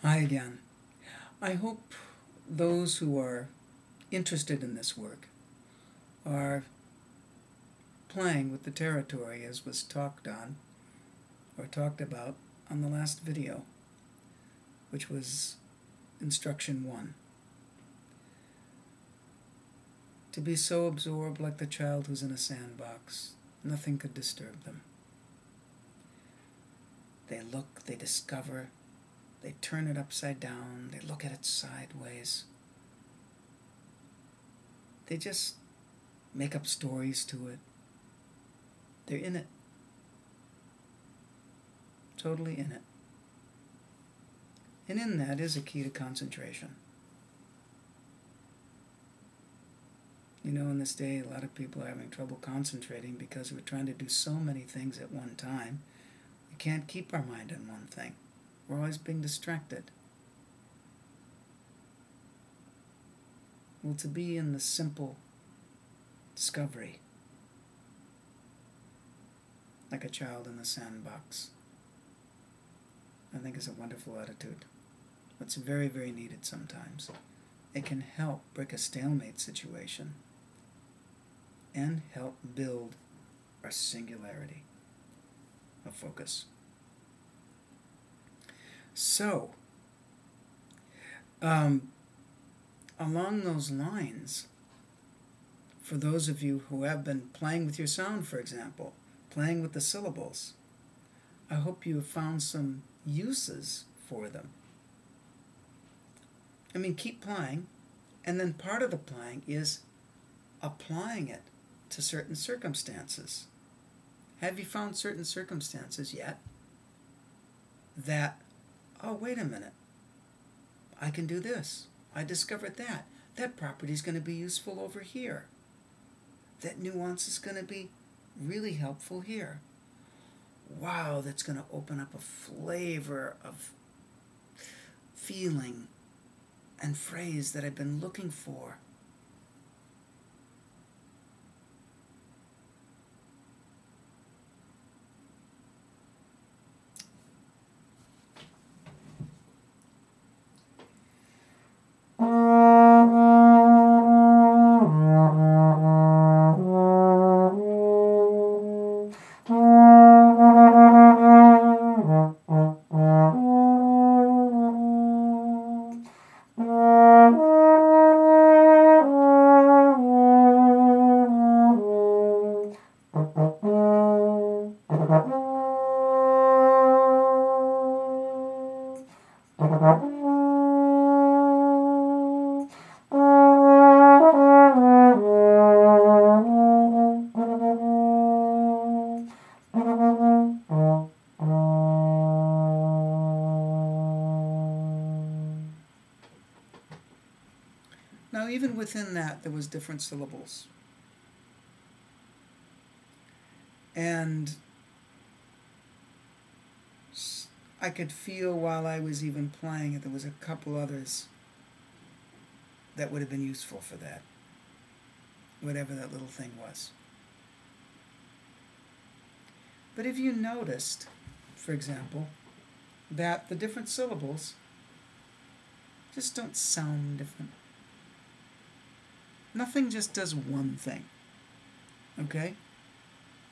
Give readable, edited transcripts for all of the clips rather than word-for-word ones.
Hi again. I hope those who are interested in this work are playing with the territory as was talked about on the last video, which was instruction 1. To be so absorbed like the child who's in a sandbox, nothing could disturb them. They look, they discover, they turn it upside down, they look at it sideways. They just make up stories to it. They're in it. Totally in it. And in that is a key to concentration. You know, in this day, a lot of people are having trouble concentrating because we're trying to do so many things at one time. We can't keep our mind on one thing. We're always being distracted. Well, to be in the simple discovery, like a child in the sandbox, I think is a wonderful attitude. It's very, very needed sometimes. It can help break a stalemate situation and help build our singularity of focus. So, along those lines, for those of you who have been playing with your sound, for example, playing with the syllables, I hope you have found some uses for them. I mean, keep playing, and then part of the playing is applying it to certain circumstances. Have you found certain circumstances yet that, oh, wait a minute, I can do this. I discovered that. That property is going to be useful over here. That nuance is going to be really helpful here. Wow, that's going to open up a flavor of feeling and phrase that I've been looking for. Now, even within that, there was different syllables. And I could feel while I was even playing it, there was a couple others that would have been useful for that, whatever that little thing was. But if you noticed, for example, that the different syllables just don't sound different. Nothing just does one thing, okay?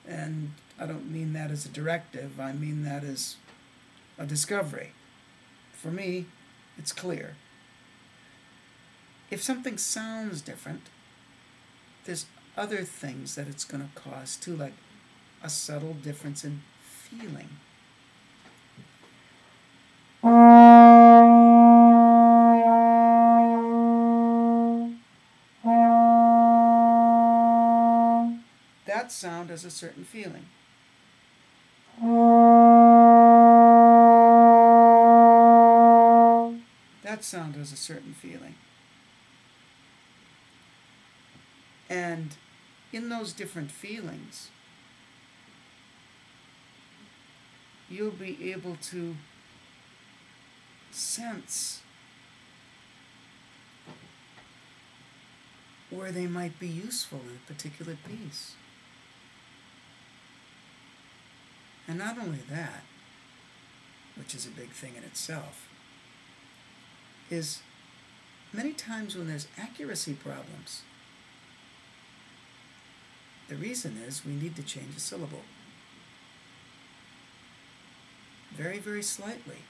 And I don't mean that as a directive, I mean that as a discovery. For me, it's clear. If something sounds different, there's other things that it's going to cause too, like a subtle difference in feeling. That sound has a certain feeling. That sound has a certain feeling. And in those different feelings, you'll be able to sense where they might be useful in a particular piece. And not only that, which is a big thing in itself, is many times when there's accuracy problems, the reason is we need to change a syllable. Very, very slightly.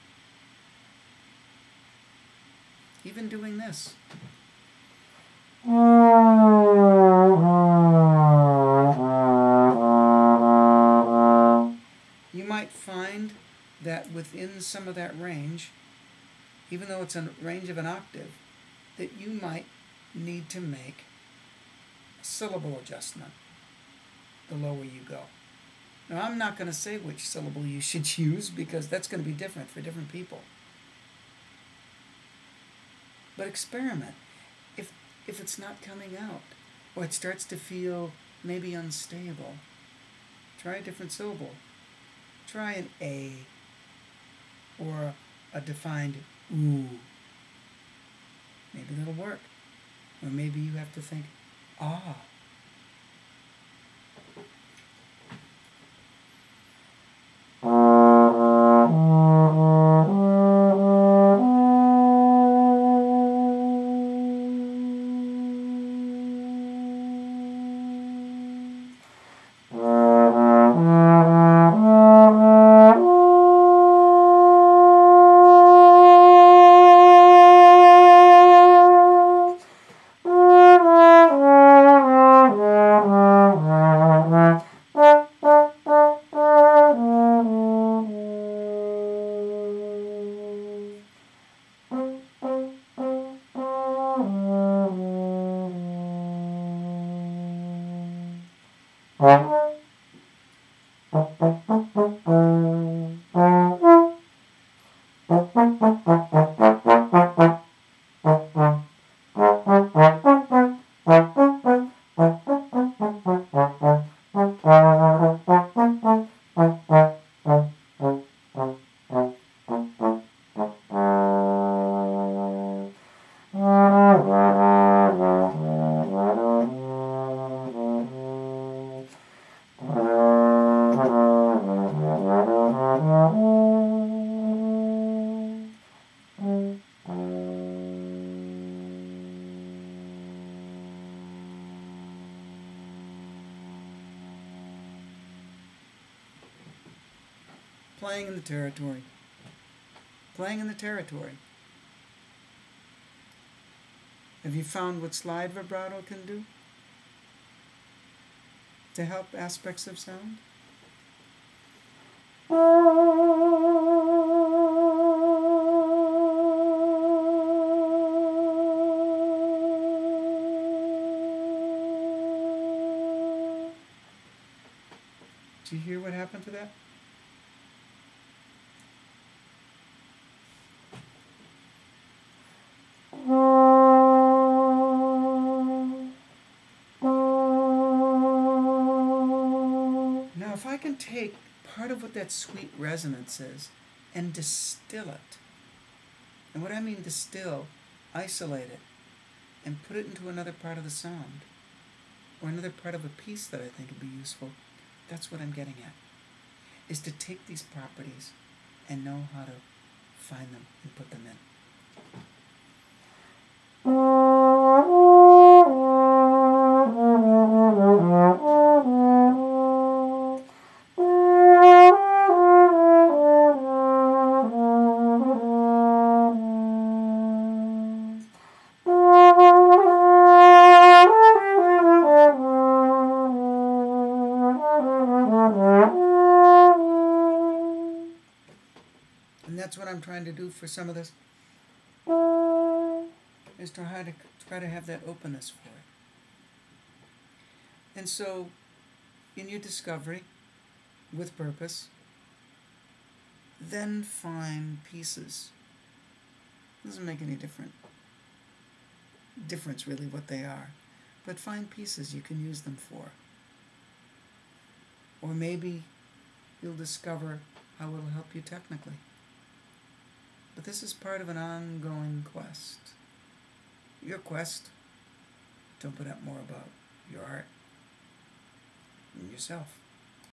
Even doing this. You might find that within some of that range, even though it's a range of an octave, that you might need to make a syllable adjustment the lower you go. Now, I'm not going to say which syllable you should use because that's going to be different for different people. But experiment. If it's not coming out, or it starts to feel maybe unstable, try a different syllable. Try an A, or a defined oo. Maybe that'll work. Or maybe you have to think, ah. Playing in the territory. Playing in the territory. Have you found what slide vibrato can do to help aspects of sound? Did you hear what happened to that? If I can take part of what that sweet resonance is and distill it, and what I mean distill, isolate it, and put it into another part of the sound, or another part of a piece that I think would be useful, that's what I'm getting at, is to take these properties and know how to find them and put them in. And that's what I'm trying to do for some of this, is to try to have that openness for it. And so, in your discovery, with purpose, then find pieces. It doesn't make any difference really what they are, but find pieces you can use them for. Or maybe you'll discover how it'll help you technically. But this is part of an ongoing quest. Your quest to open up more about your art and yourself.